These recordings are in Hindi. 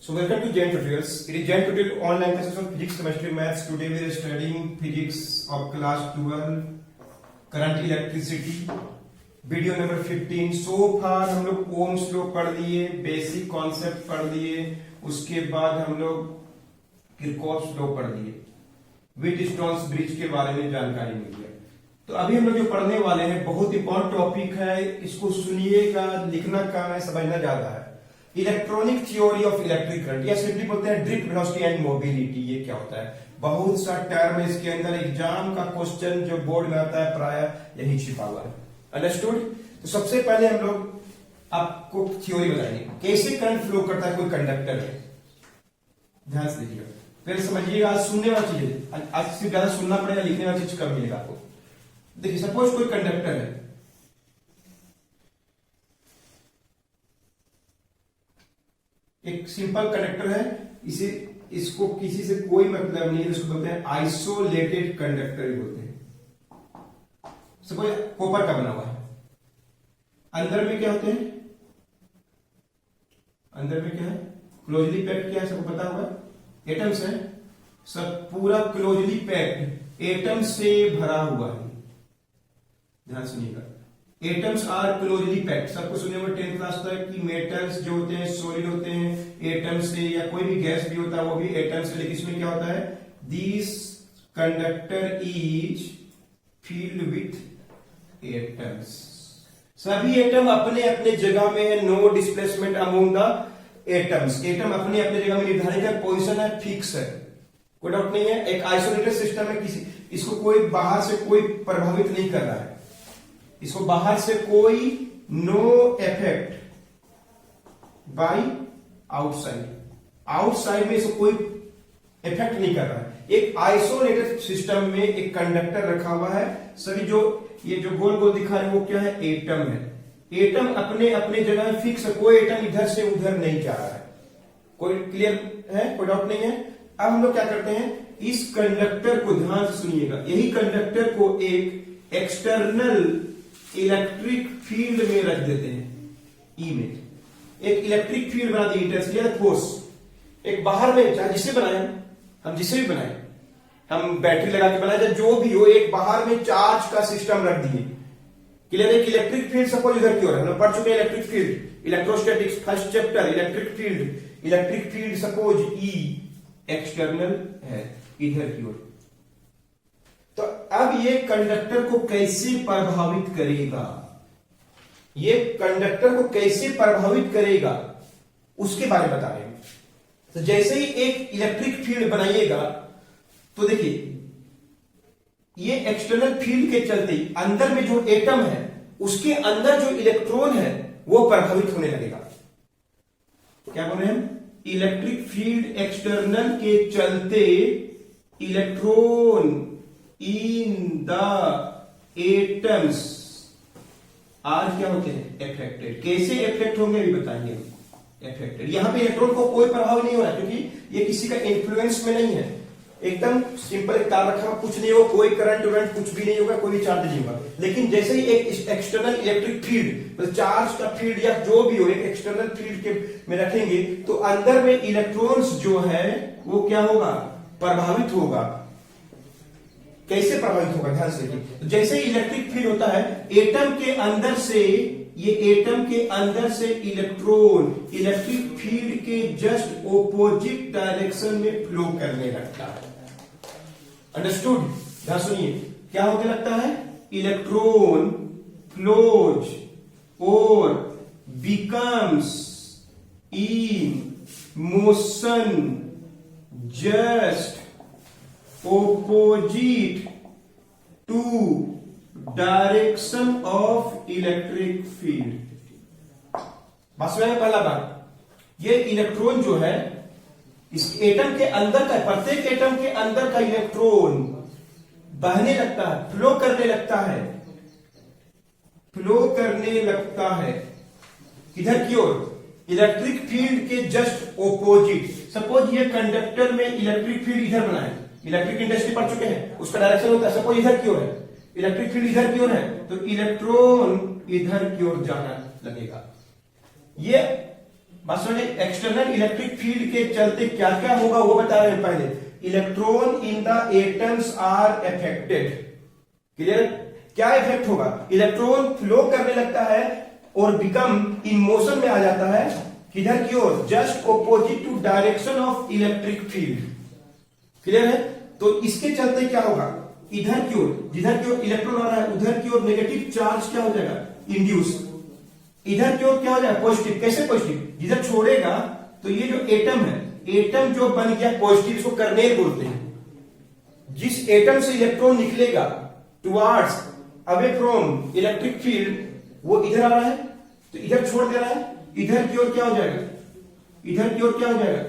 So welcome to Jain Tutorials. It is Jain Tutorial online classes on physics, chemistry, maths. Today we are studying physics of class 12, current electricity, video number 15. सो फार हम लोग ओम्स लॉ पढ़ लिए, बेसिक कॉन्सेप्ट पढ़ लिए, उसके बाद हम लोग किरचॉफ्स लॉ पढ़ लिए, व्हीटस्टोन्स ब्रिज के बारे में जानकारी मिल गया. तो अभी हम लोग जो पढ़ने वाले हैं बहुत इंपॉर्टेंट टॉपिक है, इसको सुनिएगा, लिखना काम है, समझना ज्यादा है. Electronic theory of electric current, या सिंपली बोलते हैं ड्रिफ्ट वेलोसिटी एंड मोबिलिटी. ये क्या होता है? बहुत सा टर्म है इसके अंदर, एग्जाम का क्वेश्चन जो बोर्ड में आता है प्राय यही छिपा हुआ है. अंडरस्टूड? तो सबसे पहले हम लोग आपको थ्योरी बताएंगे कैसे करंट फ्लो करता है. कोई कंडक्टर है, ध्यान से देखिएगा, पहले समझिएगा. आज सुनने वाली चीज है, आज सिर्फ ज्यादा सुनना पड़ेगा, लिखने वाली चीज कम मिलेगा आपको. देखिए सपोज कोई कंडक्टर है, एक सिंपल कंडक्टर है, इसको किसी से कोई मतलब नहीं है, इसको बोलते हैं आइसोलेटेड कंडक्टर बोलते हैं. सपोज कॉपर का बना हुआ है, अंदर में क्या होते हैं, अंदर में क्या है, क्लोजली पैक्ड. क्या है सबको पता होगा, एटम्स है, सब पूरा क्लोजली पैक्ड एटम से भरा हुआ है. ध्यान सुनिएगा, एटम्स आर क्लोजली पैक्ड. सबको सुनने में 10th क्लास तक कि मेटल्स जो होते हैं सॉलिड होते हैं एटम से, या कोई भी गैस भी होता है वो भी एटम से. लेकिन इसमें क्या होता है, this conductor is filled with atoms. सभी एटम अपने अपने जगह में है, no displacement among the atoms. Atom अपने अपने जगह में निर्धारित है, पोजीशन है, फिक्स है, कोई डाउट नहीं है. एक आइसोलेटेड सिस्टम है, किसी इसको कोई बाहर से कोई प्रभावित नहीं कर रहा है, इसको बाहर से कोई no effect by outside. Outside में इसको कोई इफेक्ट नहीं कर रहा है. एक आइसोलेटेड सिस्टम में एक कंडक्टर रखा हुआ है. सभी जो ये जो गोल गोल दिखा रहे हैं वो क्या है, एटम है. एटम अपने अपने जगह में फिक्स है, कोई एटम इधर से उधर नहीं जा रहा है. कोई क्लियर है, कोई डाउट नहीं है. अब हम लोग क्या करते हैं, इस कंडक्टर को ध्यान से सुनिएगा, यही कंडक्टर को एक एक्सटर्नल इलेक्ट्रिक फील्ड में रख देते हैं, ई में. एक इलेक्ट्रिक फील्ड बना दी, इंटेंसिटी फोर्स. एक बाहर में, चाहे जिसे बनाए, हम जिसे भी बनाए, हम बैटरी लगा के बनाए, जो भी हो, एक बाहर में चार्ज का सिस्टम रख दिए. क्लियर? एक इलेक्ट्रिक फील्ड सपोज इधर की ओर है, हम लोग पढ़ चुके हैं electric field, electrostatics first chapter. Electric field suppose E external है इधर की ओर. तो अब ये कंडक्टर को कैसे प्रभावित करेगा, ये कंडक्टर को कैसे प्रभावित करेगा उसके बारे में बता रहे हैं. तो जैसे ही एक इलेक्ट्रिक फील्ड बनाइएगा तो देखिए ये एक्सटर्नल फील्ड के चलते अंदर में जो एटम है उसके अंदर जो इलेक्ट्रॉन है वो प्रभावित होने लगेगा. क्या बोल रहे हैं, इलेक्ट्रिक फील्ड एक्सटर्नल के चलते electron in the atoms are क्या होते हैं, अफेक्टेड. कैसे अफेक्ट होंगे अभी बताएंगे. अफेक्टेड, यहां पे इलेक्ट्रॉन को कोई प्रभाव नहीं हो रहा क्योंकि ये किसी का इन्फ्लुएंस में नहीं है. एकदम सिंपल एक तार रखा, कुछ नहीं होगा, कोई करंट वरंट कुछ भी नहीं होगा, कोई भी चार्ज नहीं होगा. लेकिन जैसे ही एक एक्सटर्नल इलेक्ट्रिक फील्ड, मतलब चार्ज का फील्ड या जो भी हो, एक एक्सटर्नल फील्ड के में रखेंगे तो अंदर में इलेक्ट्रॉन्स जो है वो क्या होगा, प्रभावित होगा. कैसे प्रभावित होगा, ध्यान से देखिए. तो जैसे ही इलेक्ट्रिक फील्ड होता है, एटम के अंदर से, ये एटम के अंदर से इलेक्ट्रॉन इलेक्ट्रिक फील्ड के जस्ट ऑपोजिट डायरेक्शन में फ्लो करने लगता है. अंडरस्टूड? ध्यान सुनिए, क्या होने लगता है, इलेक्ट्रॉन फ्लोज और becomes in motion just opposite to direction of electric field. बस में पहला बात, ये इलेक्ट्रॉन जो है इस एटम के अंदर का, प्रत्येक एटम के अंदर का इलेक्ट्रॉन बहने लगता है, फ्लो करने लगता है, फ्लो करने लगता है किधर की ओर, इलेक्ट्रिक फील्ड के जस्ट ऑपोजिट. सपोज ये कंडक्टर में इलेक्ट्रिक फील्ड इधर बनाए, इलेक्ट्रिक इंडस्ट्री पढ़ चुके हैं, उसका डायरेक्शन होता है, सपोज इधर की ओर है, इलेक्ट्रिक फील्ड इधर की ओर है, तो इलेक्ट्रॉन इधर की ओर जाना लगेगा. ये बात समझे। एक्सटर्नल इलेक्ट्रिक फील्ड के चलते क्या क्या होगा वो बता रहे हैं पहले। Electron in the atoms are affected. Clear. क्या इफेक्ट होगा? इलेक्ट्रॉन फ्लो करने लगता है और बिकम इन मोशन में आ जाता है किधर की ओर? Just opposite to direction of electric field. Clear है। तो इसके चलते क्या होगा? इधर की ओर, जिधर की ओर इलेक्ट्रॉन आ रहा है उधर की ओर नेगेटिव चार्ज क्या हो जाएगा? इंड्यूस। इधर की ओर क्या हो जाएगा? पॉजिटिव। कैसे पॉजिटिव? जिधर छोड़ेगा तो ये जो एटम है, एटम जो बन गया पॉजिटिव, इसको कर्नेल बोलते हैं। जिस एटम से इलेक्ट्रॉन निकलेगा towards away from electric field, वो इधर आ रहा है तो इधर छोड़ दे रहा है, इधर की ओर क्या हो जाएगा? इधर की ओर क्या हो जाएगा?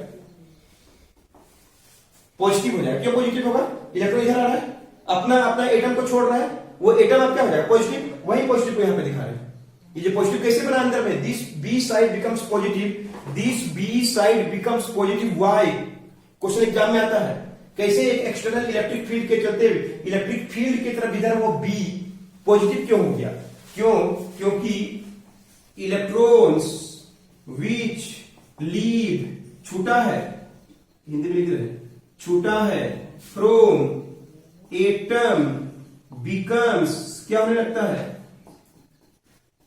पॉजिटिव हो जाएगा। क्यों पॉजिटिव होगा? इलेक्ट्रॉन इधर आ रहा है, अपना अपना एटम को छोड़ रहा है, वो एटम अब क्या हो जाएगा? पॉजिटिव। वही पॉजिटिव को यहां पे दिखा रहे हैं। ये पॉजिटिव कैसे बना अंदर में? This B side becomes positive, this B side becomes positive. Why? Question exam में आता है। कैसे? एक एक्सटर्नल इलेक्ट्रिक फील्ड के चलते इलेक्ट्रिक फील्ड की तरफ इधर वो बी पॉजिटिव क्यों हो गया? क्यों? क्योंकि इलेक्ट्रॉन्स विच लीव, छूटा है, हिंदी में लिख रहे हैं, छूटा है फ्रॉम एटम बिकम्स, क्या होने लगता है?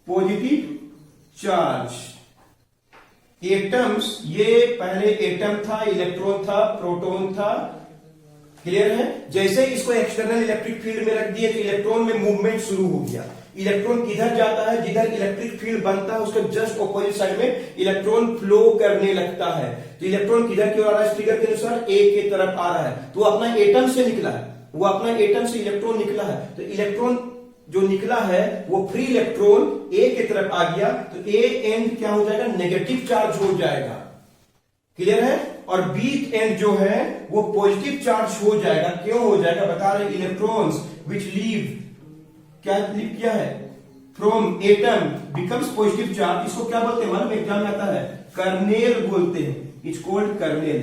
Positive charge. एटम्स, ये पहले एटम था, इलेक्ट्रॉन था, प्रोटॉन था। क्लियर है। जैसे इसको एक्सटर्नल इलेक्ट्रिक फील्ड में रख दिए तो इलेक्ट्रॉन में मूवमेंट शुरू हो गया। इलेक्ट्रॉन किधर जाता है? जिधर इलेक्ट्रिक फील्ड बनता है उसके जस्ट ऑपोजिट साइड में इलेक्ट्रॉन फ्लो करने लगता है। तो इलेक्ट्रॉन किधर की ओर आ रहा है? फिगर के अनुसार ए की तरफ आ रहा है। तो वो अपना एटम से निकला है, वो अपना एटम से इलेक्ट्रॉन निकला है। तो इलेक्ट्रॉन जो निकला है वो फ्री इलेक्ट्रॉन ए की तरफ आ गया, तो ए एंड क्या हो जाएगा? नेगेटिव चार्ज हो जाएगा। क्लियर है। और बी एंड जो है वो पॉजिटिव चार्ज हो जाएगा। क्यों हो जाएगा? बता रहे इलेक्ट्रॉन्स विच लीव, क्या लीव किया है? From atom becomes positive charge. इसको क्या बोलते हैं? मालूम एग्जाम में आता है, कर्नेल बोलते हैं। It's called kernel.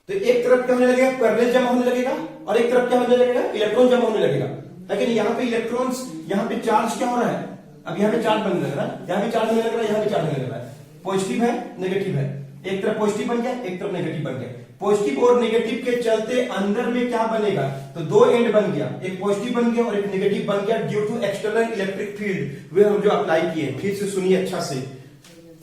तो एक तरफ क्या होने लगेगा? कर्नेल जमा होने लगेगा, और एक तरफ क्या होने लगेगा? इलेक्ट्रॉन जमा होने लगेगा। लेकिन यहाँ पे इलेक्ट्रॉन्स, यहाँ पे चार्ज क्या हो रहा है? अब यहाँ पे चार्ज बनने लग रहा है, यहाँ पे चार्ज होने लग रहा है, यहाँ पे चार्ज होने लग रहा है। पॉजिटिव है, नेगेटिव है, एक तरफ पॉजिटिव बन गया, एक तरफ नेगेटिव बन गया। पॉजिटिव और नेगेटिव के चलते अंदर में क्या बनेगा? तो दो एंड बन गया, एक पॉजिटिव बन गया और एक नेगेटिव बन गया due to external electric field. वे हम जो अप्लाई किए, फिर से सुनिए अच्छा से,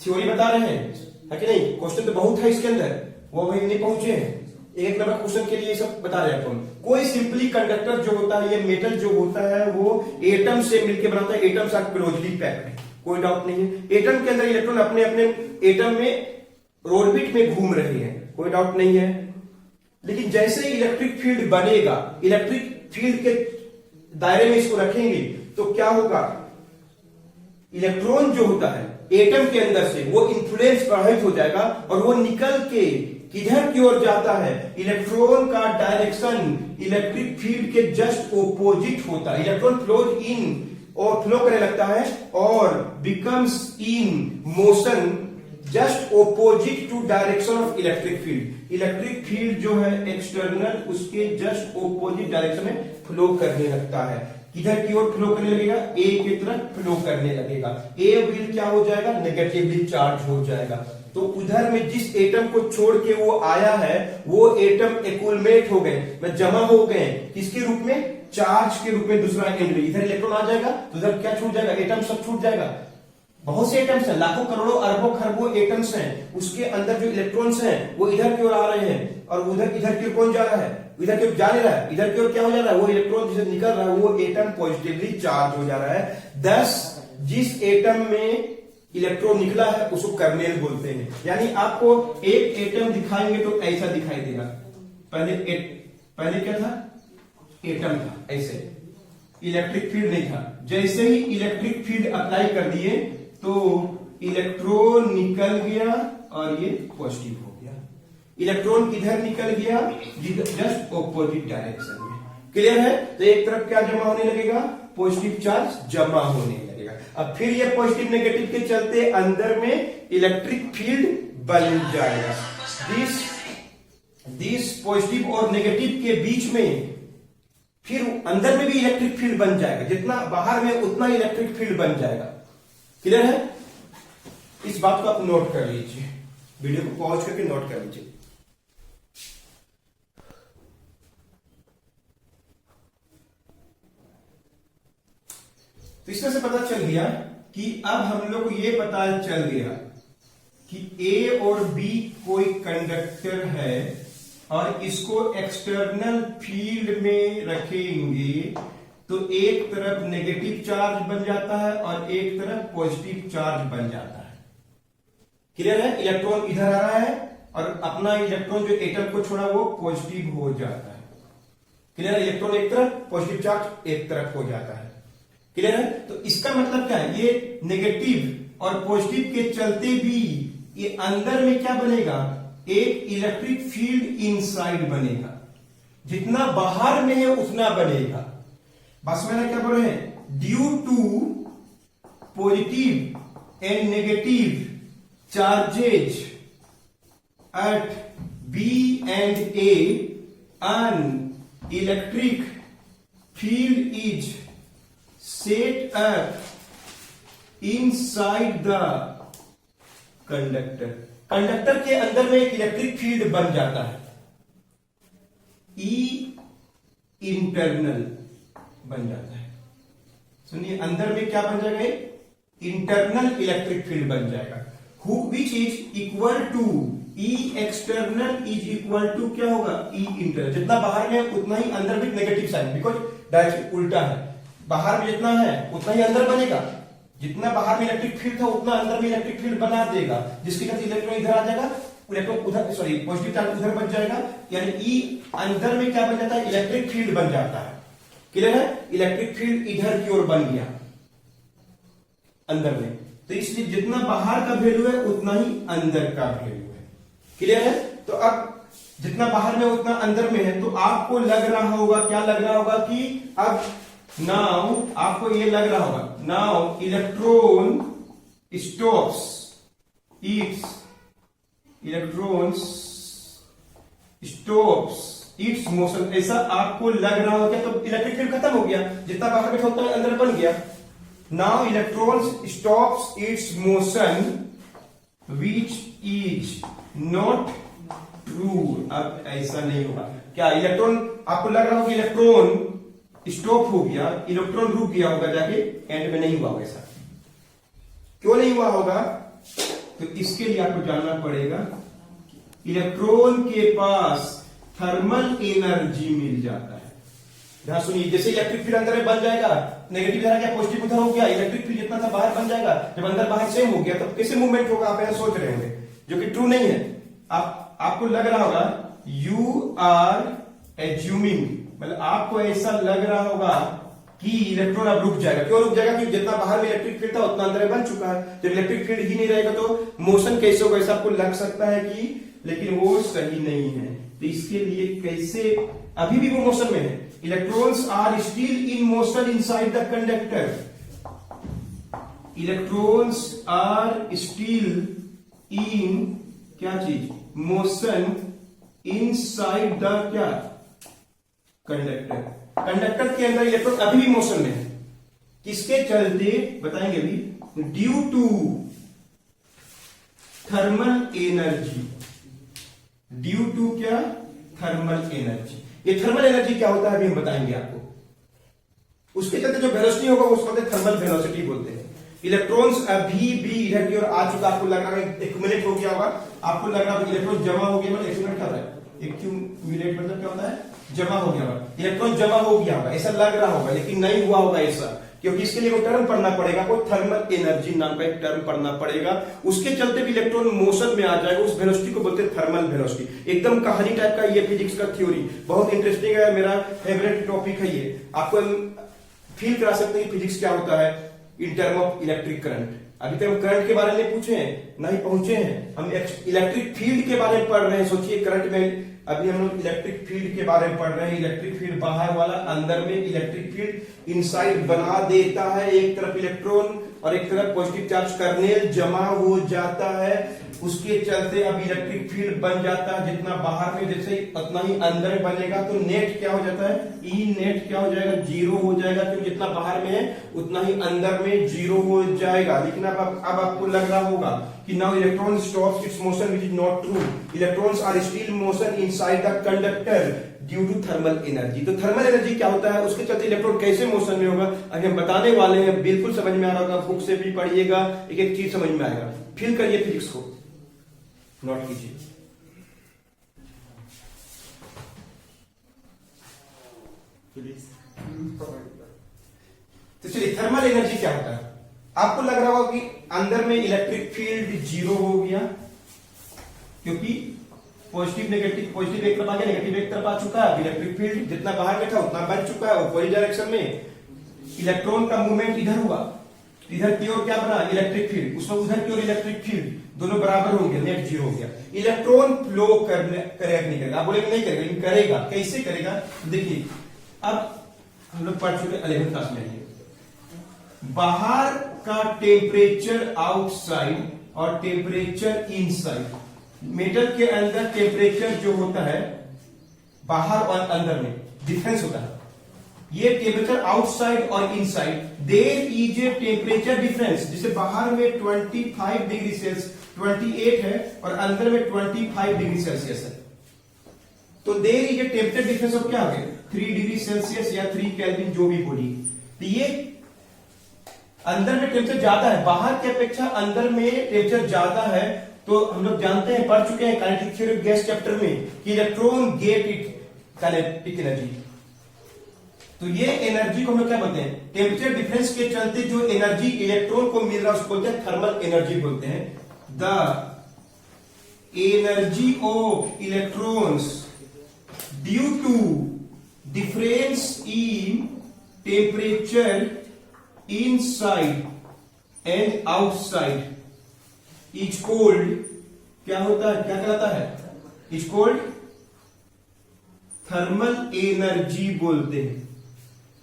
थ्योरी बता रहे हैं, है कि नहीं? क्वेश्चन तो बहुत है इसके अंदर, वो वही नहीं पहुंचे हैं। एक नंबर क्वेश्चन के लिए सब बता रहे हैं। कोई सिंपली कंडक्टर जो होता है, ये मेटल जो होता है वो एटम से मिलकर बनता है। एटम्स आर क्लोजली पैक्ड, कोई डाउट नहीं है। एटम के अंदर इलेक्ट्रॉन अपने अपने एटम में ऑर्बिट में घूम रहे हैं, कोई डाउट नहीं है। लेकिन जैसे इलेक्ट्रिक फील्ड बनेगा, इलेक्ट्रिक फील्ड के दायरे में इसको रखेंगे तो क्या होगा? इलेक्ट्रॉन जो होता है एटम के अंदर से वो इन्फ्लुएंस प्रभावित हो जाएगा और वो निकल के किधर की ओर जाता है? इलेक्ट्रॉन का डायरेक्शन इलेक्ट्रिक फील्ड के जस्ट ऑपोजिट होता है। इलेक्ट्रॉन फ्लोज इन और फ्लो करने लगता है और becomes in motion just opposite to direction of electric field. Electric field जो है एक्सटर्नल, उसके जस्ट ऑपोजिट डायरेक्शन में फ्लो करने लगता है। किधर की ओर फ्लो करने लगेगा? ए की तरफ फ्लो करने लगेगा। ए विल क्या हो जाएगा? नेगेटिवली चार्ज हो जाएगा। तो उधर में जिस एटम को छोड़ के वो आया है वो एटम एक्यूमुलेट हो गए, में जमा हो गए, किसके रूप में? चार्ज के रूप में। दूसरा एंड में इधर इलेक्ट्रॉन आ जाएगा तो उधर क्या छूट जाएगा? एटम सब छूट जाएगा। बहुत से एटम्स हैं, लाखों करोड़ों अरबों खरबों एटम्स हैं, उसके अंदर जो इलेक्ट्रॉन्स हैं वो इधर की ओर आ रहे हैं और उधर इधर की ओर कौन जा रहा है? इधर की ओर जा नहीं रहा है। इधर की ओर क्या हो जा रहा है? वो इलेक्ट्रॉन जिसे निकल रहा है वो एटम पॉजिटिवली चार्ज हो जा रहा है। थस जिस एटम में इलेक्ट्रॉन निकला है उसको कर्नेल बोलते हैं। यानी आपको एक एटम दिखाएंगे तो ऐसा दिखाई देगा। पहले क्या था? एटम था, ऐसे इलेक्ट्रिक फील्ड नहीं था। जैसे ही इलेक्ट्रिक फील्ड अप्लाई कर दिए तो इलेक्ट्रॉन निकल गया और ये पॉजिटिव हो गया। इलेक्ट्रॉन किधर निकल गया? जस्ट ऑपोजिट डायरेक्शन में। क्लियर है। तो एक तरफ क्या जमा होने लगेगा? पॉजिटिव चार्ज जमा होने लगेगा। अब फिर ये पॉजिटिव नेगेटिव के चलते अंदर में इलेक्ट्रिक फील्ड बन जाएगा। दिस पॉजिटिव और नेगेटिव के बीच में फिर अंदर में भी इलेक्ट्रिक फील्ड बन जाएगा। जितना बाहर में उतना इलेक्ट्रिक फील्ड बन जाएगा। क्लियर है। इस बात को आप नोट कर लीजिए, वीडियो को पॉज करके नोट कर लीजिए। तो इसमें से पता चल गया कि अब हम लोग को ये पता चल गया कि ए और बी कोई कंडक्टर है और इसको एक्सटर्नल फील्ड में रखेंगे तो एक तरफ नेगेटिव चार्ज बन जाता है और एक तरफ पॉजिटिव चार्ज बन जाता है। क्लियर है? इलेक्ट्रॉन इधर आ रहा है और अपना इलेक्ट्रॉन जो एटम को छोड़ा वो पॉजिटिव हो जाता है। क्लियर है? इलेक्ट्रॉन एक तरफ, पॉजिटिव चार्ज एक तरफ हो जाता है। क्लियर है? तो इसका मतलब क्या है, ये नेगेटिव और पॉजिटिव के चलते भी ये अंदर में क्या बनेगा, एक इलेक्ट्रिक फील्ड इनसाइड बनेगा। जितना बाहर में है उतना बनेगा। बस मैंने क्या बोले हैं, due to positive and negative charges at B and A an electric field is set up inside the conductor. Conductor के अंदर में एक इलेक्ट्रिक फील्ड बन जाता है, ई इंटरनल बन जाता है। सुनिए, अंदर में क्या बन जाएगा, इंटरनल इलेक्ट्रिक फील्ड बन जाएगा, which is equal to E external is equal to क्या होगा, ई इंटरनल। जितना बाहर में उतना ही अंदर भी नेगेटिव साइन, बिकॉज डायरेक्शन उल्टा है। बाहर में जितना है उतना ही अंदर बनेगा, जितना बाहर में इलेक्ट्रिक फील्ड था उतना अंदर में इलेक्ट्रिक फील्ड बना देगा, जिसके कारण इलेक्ट्रॉन इधर आ जाएगा, इलेक्ट्रॉन उधर, सॉरी पॉजिटिव चार्ज उधर बच जाएगा, यानी ई अंदर में क्या बन जाता है, इलेक्ट्रिक फील्ड बन जाता है। क्लियर है? इलेक्ट्रिक फील्ड इधर की ओर बन गया अंदर में, तो इसलिए जितना बाहर का वैल्यू है उतना ही अंदर का वैल्यू है। क्लियर है? तो अब जितना बाहर में उतना अंदर में है, तो आपको लग रहा होगा, क्या लग रहा होगा कि अब नाउ आपको ये लग रहा होगा, now electron stops it's, electron stops its motion, ऐसा आपको लग रहा होगा। तो इलेक्ट्रिक फील्ड खत्म हो गया, जितना बाहर में होता है अंदर बन गया। Now electron stops its motion which is not true. अब ऐसा नहीं होगा। क्या इलेक्ट्रॉन, आपको लग रहा होगा कि इलेक्ट्रॉन स्टॉप हो गया, इलेक्ट्रॉन रुक गया होगा जाके, एंड में नहीं हुआ होगा। ऐसा क्यों नहीं हुआ होगा? तो इसके लिए आपको जानना पड़ेगा, इलेक्ट्रॉन के पास थर्मल एनर्जी मिल जाता है। ध्यान सुनिए, जैसे इलेक्ट्रिक फील्ड अंदर में बन जाएगा, नेगेटिव इधर आ गया, पॉजिटिव उधर हो गया, इलेक्ट्रिक फील्ड जितना था बाहर बन जाएगा। जब अंदर बाहर सेम हो गया तो कैसे मूवमेंट होगा, आप यहां सोच रहे होंगे, जो कि ट्रू नहीं है। आपको लग रहा होगा, यू आर एज्यूमिंग, मतलब आपको ऐसा लग रहा होगा कि इलेक्ट्रॉन अब रुक जाएगा। क्यों रुक जाएगा? क्योंकि जितना बाहर में इलेक्ट्रिक फील्ड था उतना अंदर बन चुका है। जब इलेक्ट्रिक फील्ड ही नहीं रहेगा तो मोशन कैसे होगा, ऐसा आपको लग सकता है कि, लेकिन वो सही नहीं है। तो इसके लिए कैसे, अभी भी वो मोशन में है, electrons are still in motion inside the conductor, electrons are still in क्या चीज, मोशन इनसाइड द क्या, कंडक्टर। कंडक्टर के अंदर इलेक्ट्रॉन अभी भी मोशन में है, किसके चलते बताएंगे अभी, due to thermal energy. Due to क्या, थर्मल एनर्जी। ये थर्मल एनर्जी क्या होता है अभी हम बताएंगे आपको। उसके चलते जो वेलोसिटी होगा उसको थर्मल वेलोसिटी बोलते हैं। इलेक्ट्रॉन्स अभी भी इधर की ओर आ चुका, आपको लग रहा है एक्यूमुलेट हो गया होगा, आपको लग रहा है इलेक्ट्रॉन जमा हो गया, मतलब एक्यूमुलेट क्या होता है, एक्यूमुलेट मतलब क्या होता है, जमा हो गया होगा, इलेक्ट्रॉन जमा हो गया होगा, ऐसा लग रहा होगा, लेकिन नहीं हुआ होगा ऐसा, क्योंकि इसके लिए कोई टर्म पढ़ना पड़ेगा, कोई थर्मल एनर्जी नाम का एक टर्म पढ़ना पड़ेगा। उसके चलते भी इलेक्ट्रॉन मोशन में आ जाएगा, उस वेलोसिटी को बोलते हैं थर्मल वेलोसिटी। एकदम कहानी टाइप का ये फिजिक्स का थ्योरी, बहुत इंटरेस्टिंग है, मेरा फेवरेट टॉपिक है ये। आपको फील करा सकते हैं फिजिक्स क्या होता है in term of electric current. अभी तक हम करंट के बारे में पूछे हैं, नहीं पहुंचे हैं, हम इलेक्ट्रिक फील्ड के बारे में पढ़ रहे हैं। सोचिए करंट में, अभी हम लोग इलेक्ट्रिक फील्ड के बारे में पढ़ रहे हैं। इलेक्ट्रिक फील्ड बाहर वाला, अंदर में इलेक्ट्रिक फील्ड इनसाइड बना देता है। एक तरफ इलेक्ट्रॉन और एक तरफ पॉजिटिव चार्ज कर्नेल जमा हो जाता है, उसके चलते अब इलेक्ट्रिक फील्ड बन जाता है। जितना बाहर में जैसे उतना ही अंदर बनेगा, तो नेट क्या हो जाता है, ई नेट क्या हो जाएगा, जीरो हो जाएगा, क्योंकि जितना बाहर में है उतना ही अंदर में जीरो हो जाएगा। लेकिन अब आपको लग रहा होगा कि now electron stops its motion, which is not true. Electrons are still motion inside the conductor due to thermal energy. तो थर्मल एनर्जी क्या होता है, उसके चलते इलेक्ट्रॉन कैसे मोशन में होगा, अभी हम बताने वाले हैं। बिल्कुल समझ में आ रहा होगा, बुक से भी पढ़िएगा, एक एक चीज समझ में आएगा। फील करिए, फिजिक्स को नोट कीजिए। तो चलिए, थर्मल एनर्जी क्या होता है। आपको लग रहा होगा कि अंदर में इलेक्ट्रिक फील्ड जीरो हो गया, क्योंकि पॉजिटिव नेगेटिव, पॉजिटिव एक तरफ आ गया, नेगेटिव एक तरफ आ चुका है। इलेक्ट्रिक फील्ड जितना बाहर में था उतना बन चुका है, अपोजिट डायरेक्शन में। इलेक्ट्रॉन का मूवमेंट इधर हुआ, इधर की ओर क्या बना, इलेक्ट्रिक फील्ड, उसमें उधर की ओर इलेक्ट्रिक फील्ड, दोनों बराबर हो गया, नेट जीरो हो गया। इलेक्ट्रॉन फ्लो करेगा नहीं करेगा, आप बोलेंगे नहीं करेगा, लेकिन करेगा। कैसे करेगा, देखिए अब हम लोग पढ़ चुके 11th क्लास में। बाहर का टेम्परेचर आउटसाइड और टेम्परेचर इनसाइड। मेटल के अंदर टेम्परेचर जो होता है बाहर और अंदर में डिफरेंस होता है। ये टेम्परेचर आउटसाइड और inside, there is a temperature difference. जैसे बाहर में 25 डिग्री सेल्सियस 28 है और अंदर में 25 डिग्री सेल्सियस है, तो there is a temperature difference of क्या हो गया, 3 डिग्री सेल्सियस या 3 केल्विन, जो भी बोलिए। तो ये अंदर में टेम्परेचर ज्यादा है, बाहर की अपेक्षा अंदर में टेम्परेचर ज्यादा है। तो हम लोग जानते हैं, पढ़ चुके हैं kinetic theory of gas chapter में, कि electron get it kinetic energy. तो ये एनर्जी को हम लोग क्या बोलते हैं, टेम्परेचर डिफरेंस के चलते जो एनर्जी इलेक्ट्रॉन को मिल रहा है उसको बोलते हैं थर्मल एनर्जी बोलते हैं। The energy of electrons due to difference in temperature inside and outside is called, क्या होता है, क्या कहलाता है, इज कोल्ड थर्मल एनर्जी बोलते हैं।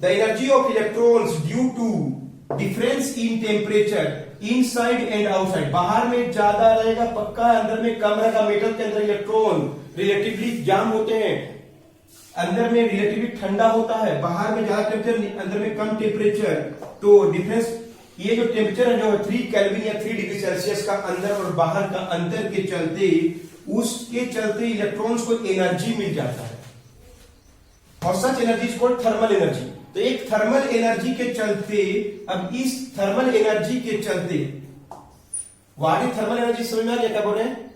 The energy of electrons due to difference in temperature inside and outside. बाहर में ज्यादा रहेगा पक्का, अंदर में कम रहेगा। मेटल के अंदर इलेक्ट्रॉन रिलेटिवली जाम होते हैं, अंदर में रिलेटिवली ठंडा होता है, बाहर में ज्यादा टेम्परेचर, अंदर में कम टेम्परेचर। तो डिफरेंस, ये जो टेम्परेचर है जो 3 केल्विन या 3 डिग्री सेल्सियस का अंदर और बाहर का अंतर के चलते, उसके चलते इलेक्ट्रॉन्स को एनर्जी मिल जाता है, और such energy is called thermal energy. तो एक थर्मल एनर्जी के चलते, अब इस थर्मल एनर्जी के चलते, वाली थर्मल एनर्जी समझ में आ गया क्या बोल रहे हैं,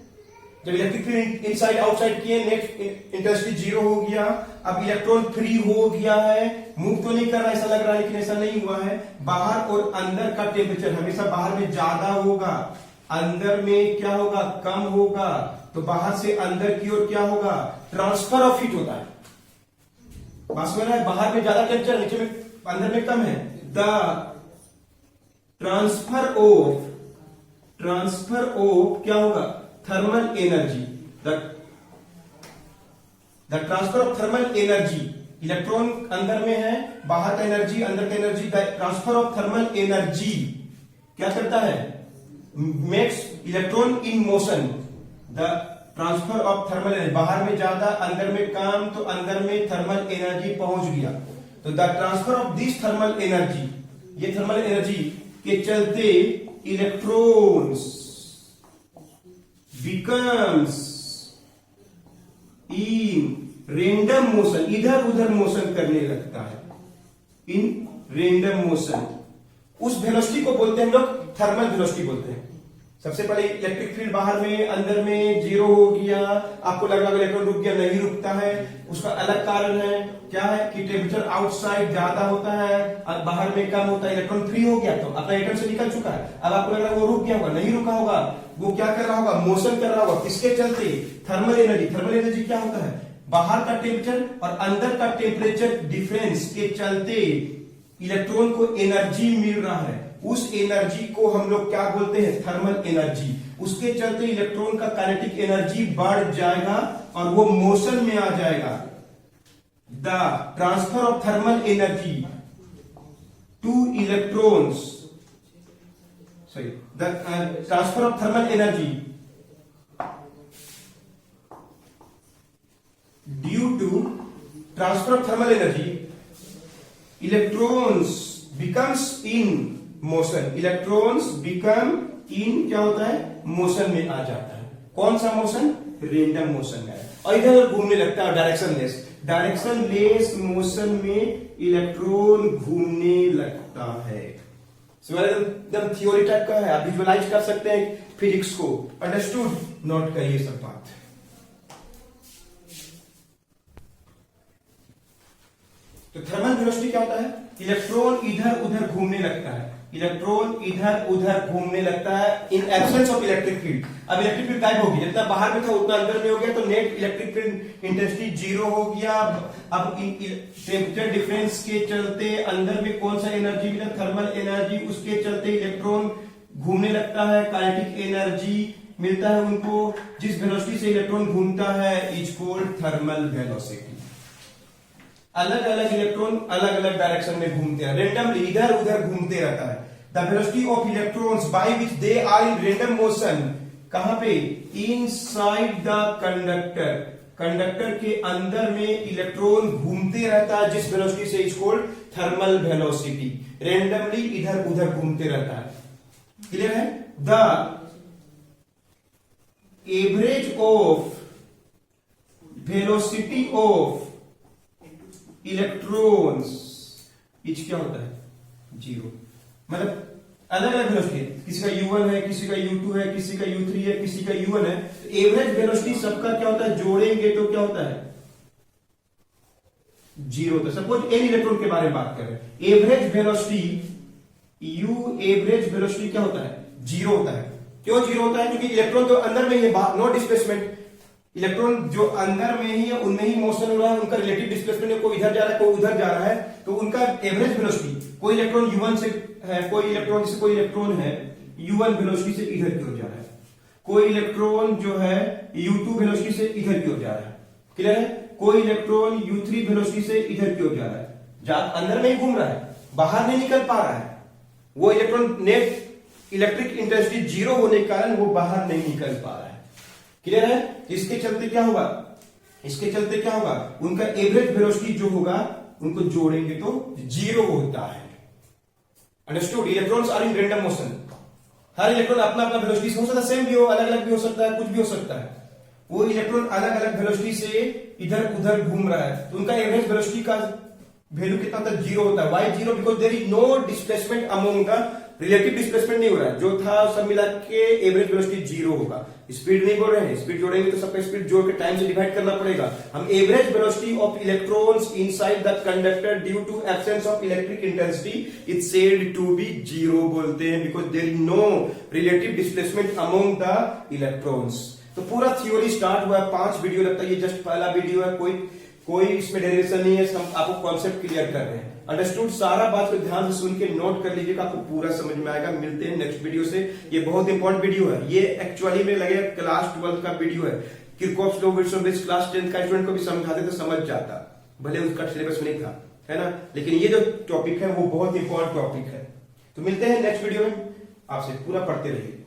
जब इलेक्ट्रिक फील्ड इनसाइड आउटसाइड किए, नेट इंटेंसिटी जीरो हो गया, अब इलेक्ट्रॉन फ्री हो गया है, मूव तो नहीं कर रहा ऐसा लग रहा है, लेकिन ऐसा नहीं हुआ है। बाहर और अंदर का टेम्परेचर हमेशा बाहर में ज्यादा होगा, अंदर में क्या होगा, कम होगा। तो बाहर से अंदर की ओर क्या होगा, ट्रांसफर ऑफ हीट होता है। बात समझ रहा है, बाहर में ज्यादा टेम्परेचर, नीचे में अंदर में कम है। द ट्रांसफर ऑफ क्या होगा, thermal energy, the transfer of thermal energy. Electron अंदर में है, बाहर का एनर्जी, अंदर का energy. The transfer of thermal energy क्या करता है, makes electron in motion. The transfer of thermal energy, बाहर में ज्यादा, अंदर में कम, तो अंदर में थर्मल एनर्जी पहुंच गया। तो the transfer of this thermal energy, ये थर्मल एनर्जी के चलते electrons becomes in random motion, इधर उधर मोशन करने लगता है, इन random मोशन। उस वेलोसिटी को बोलते हैं हम लोग थर्मल वेलोसिटी बोलते हैं। सबसे पहले इलेक्ट्रिक फील्ड बाहर में, अंदर में जीरो हो गया, आपको लग रहा है इलेक्ट्रॉन रुक गया, नहीं रुकता है। उसका अलग कारण है, क्या है कि टेम्परेचर आउटसाइड ज्यादा होता है और बाहर में कम होता है। इलेक्ट्रॉन फ्री हो गया तो अपना एटम से निकल चुका है, अब आपको लग रहा है वो रुक गया होगा, नहीं रुका होगा, वो क्या कर रहा होगा, मोशन कर रहा होगा। किसके चलते, थर्मल एनर्जी। थर्मल एनर्जी क्या होता है, बाहर का टेम्परेचर और अंदर का टेम्परेचर डिफरेंस के चलते इलेक्ट्रॉन को एनर्जी मिल रहा है। उस एनर्जी को हम लोग क्या बोलते हैं, थर्मल एनर्जी। उसके चलते इलेक्ट्रॉन का काइनेटिक एनर्जी बढ़ जाएगा और वो मोशन में आ जाएगा। The transfer of thermal energy to electrons sorry, the transfer of thermal energy due to transfer of thermal energy, electrons becomes in motion, electrons become in क्या होता है, मोशन में आ जाता है। कौन सा मोशन, रेंडम मोशन है, और इधर घूमने लगता है direction less, direction less motion में इलेक्ट्रॉन घूमने लगता है। एकदम थ्योरी टाइप का है, आप विजुअलाइज कर सकते हैं फिजिक्स को, अंडरस्टूड, नोट करिए सब बात। तो थर्मल वेलोसिटी क्या होता है, इलेक्ट्रॉन इधर उधर घूमने लगता है, इलेक्ट्रॉन इधर उधर घूमने लगता है in absence of electric field. अब इलेक्ट्रिक फील्ड गायब होगी, जितना बाहर में था उतना अंदर में हो गया, तो net electric field intensity zero हो गया। अब टेम्परेचर डिफरेंस के चलते अंदर में कौन सा एनर्जी मिला, थर्मल एनर्जी, उसके चलते इलेक्ट्रॉन घूमने लगता है, काइनेटिक एनर्जी मिलता है उनको, जिस वेलोसिटी से इलेक्ट्रॉन घूमता है इज कॉल्ड थर्मल वेलोसिटी। अलग अलग इलेक्ट्रॉन अलग अलग डायरेक्शन में घूमते हैं, रेंडमली इधर उधर घूमते रहता है। The velocity of electrons by which they are in random motion, कहां पे, इनसाइड द कंडक्टर, कंडक्टर के अंदर में इलेक्ट्रॉन घूमते रहता है जिस वेलोसिटी से is called thermal velocity, randomly इधर उधर घूमते रहता है। क्लियर है। The average of velocity of electrons etch क्या होता है, जीरो। मतलब अलग अलग वेलोसिटी, किसी का u1 है, किसी का u2 है, किसी का u3 है, किसी का u1 है, तो एवरेज वेलोसिटी सबका क्या होता है, जोड़ेंगे तो क्या होता है, जीरो होता है। सपोज एन इलेक्ट्रॉन के बारे में बात करें, average velocity u average velocity क्या होता है, जीरो होता है। क्यों जीरो होता है, क्योंकि इलेक्ट्रॉन तो अंदर में ही है, नो डिस्प्लेसमेंट, इलेक्ट्रॉन जो अंदर में ही है उनमें ही मोशन हो रहा है, उनका रिलेटिव डिस्प्लेसमेंट है, कोई इधर जा रहा है कोई उधर जा रहा है, तो उनका एवरेज वेलोसिटी, कोई इलेक्ट्रॉन u1 से है, कोई इलेक्ट्रॉन है u1 वेलोसिटी से इधर की ओर जा रहा है, कोई इलेक्ट्रॉन जो है u2 वेलोसिटी से इधर की ओर जा रहा है। क्लियर है। कोई इलेक्ट्रॉन u3 वेलोसिटी से इधर की ओर जा रहा है, अंदर में ही घूम रहा है, बाहर नहीं निकल पा रहा है। वो electron net electric intensity zero होने के कारण वो बाहर नहीं निकल पा रहा है। क्लियर है। इसके चलते क्या होगा, इसके चलते क्या होगा, उनका एवरेज वेलोसिटी जो होगा उनको जोड़ेंगे तो जीरो होता है। Understood. Electrons are in random motion, हर इलेक्ट्रॉन अपना अपना वेलोसिटी हो सकता है, सेम भी हो, अलग अलग भी हो सकता है, कुछ भी हो सकता है। वो इलेक्ट्रॉन अलग अलग वेलोसिटी से इधर उधर घूम रहा है, तो उनका एवरेज वेलोसिटी का वैल्यू कितना होता है, जीरो होता है। Why zero, because there is no displacement among the, relative displacement नहीं हो रहा है, जो था सब मिला के एवरेज वेलोसिटी जीरो होगा। स्पीड नहीं बोल रहे हैं, स्पीड जोड़ेंगे तो सबका स्पीड जोड़ के टाइम से डिवाइड करना पड़ेगा। हम average velocity of electrons inside the conductor due to absence of electric intensity is said to be zero बोलते हैं, because there is no relative displacement among the electrons. तो पूरा थ्योरी स्टार्ट हुआ है, 5 वीडियो लगता है, ये जस्ट पहला वीडियो है, कोई इसमें डेरिवेशन नहीं है, हम आपको कॉन्सेप्ट क्लियर कर रहे हैं। अंडरस्टूड। सारा बात को ध्यान से सुन के नोट कर लीजिएगा, आपको पूरा समझ में आएगा। मिलते हैं नेक्स्ट वीडियो से। ये बहुत इंपॉर्टेंट वीडियो है, ये एक्चुअली में लगेगा क्लास 12 का वीडियो है। Kirchhoff's law Wilson bridge class 10 का स्टूडेंट को भी समझाते तो समझ जाता, भले उसका सिलेबस नहीं था, है ना, लेकिन ये जो टॉपिक है वो बहुत इंपॉर्टेंट टॉपिक है। तो मिलते हैं नेक्स्ट वीडियो में, आपसे पूरा पढ़ते रहिए।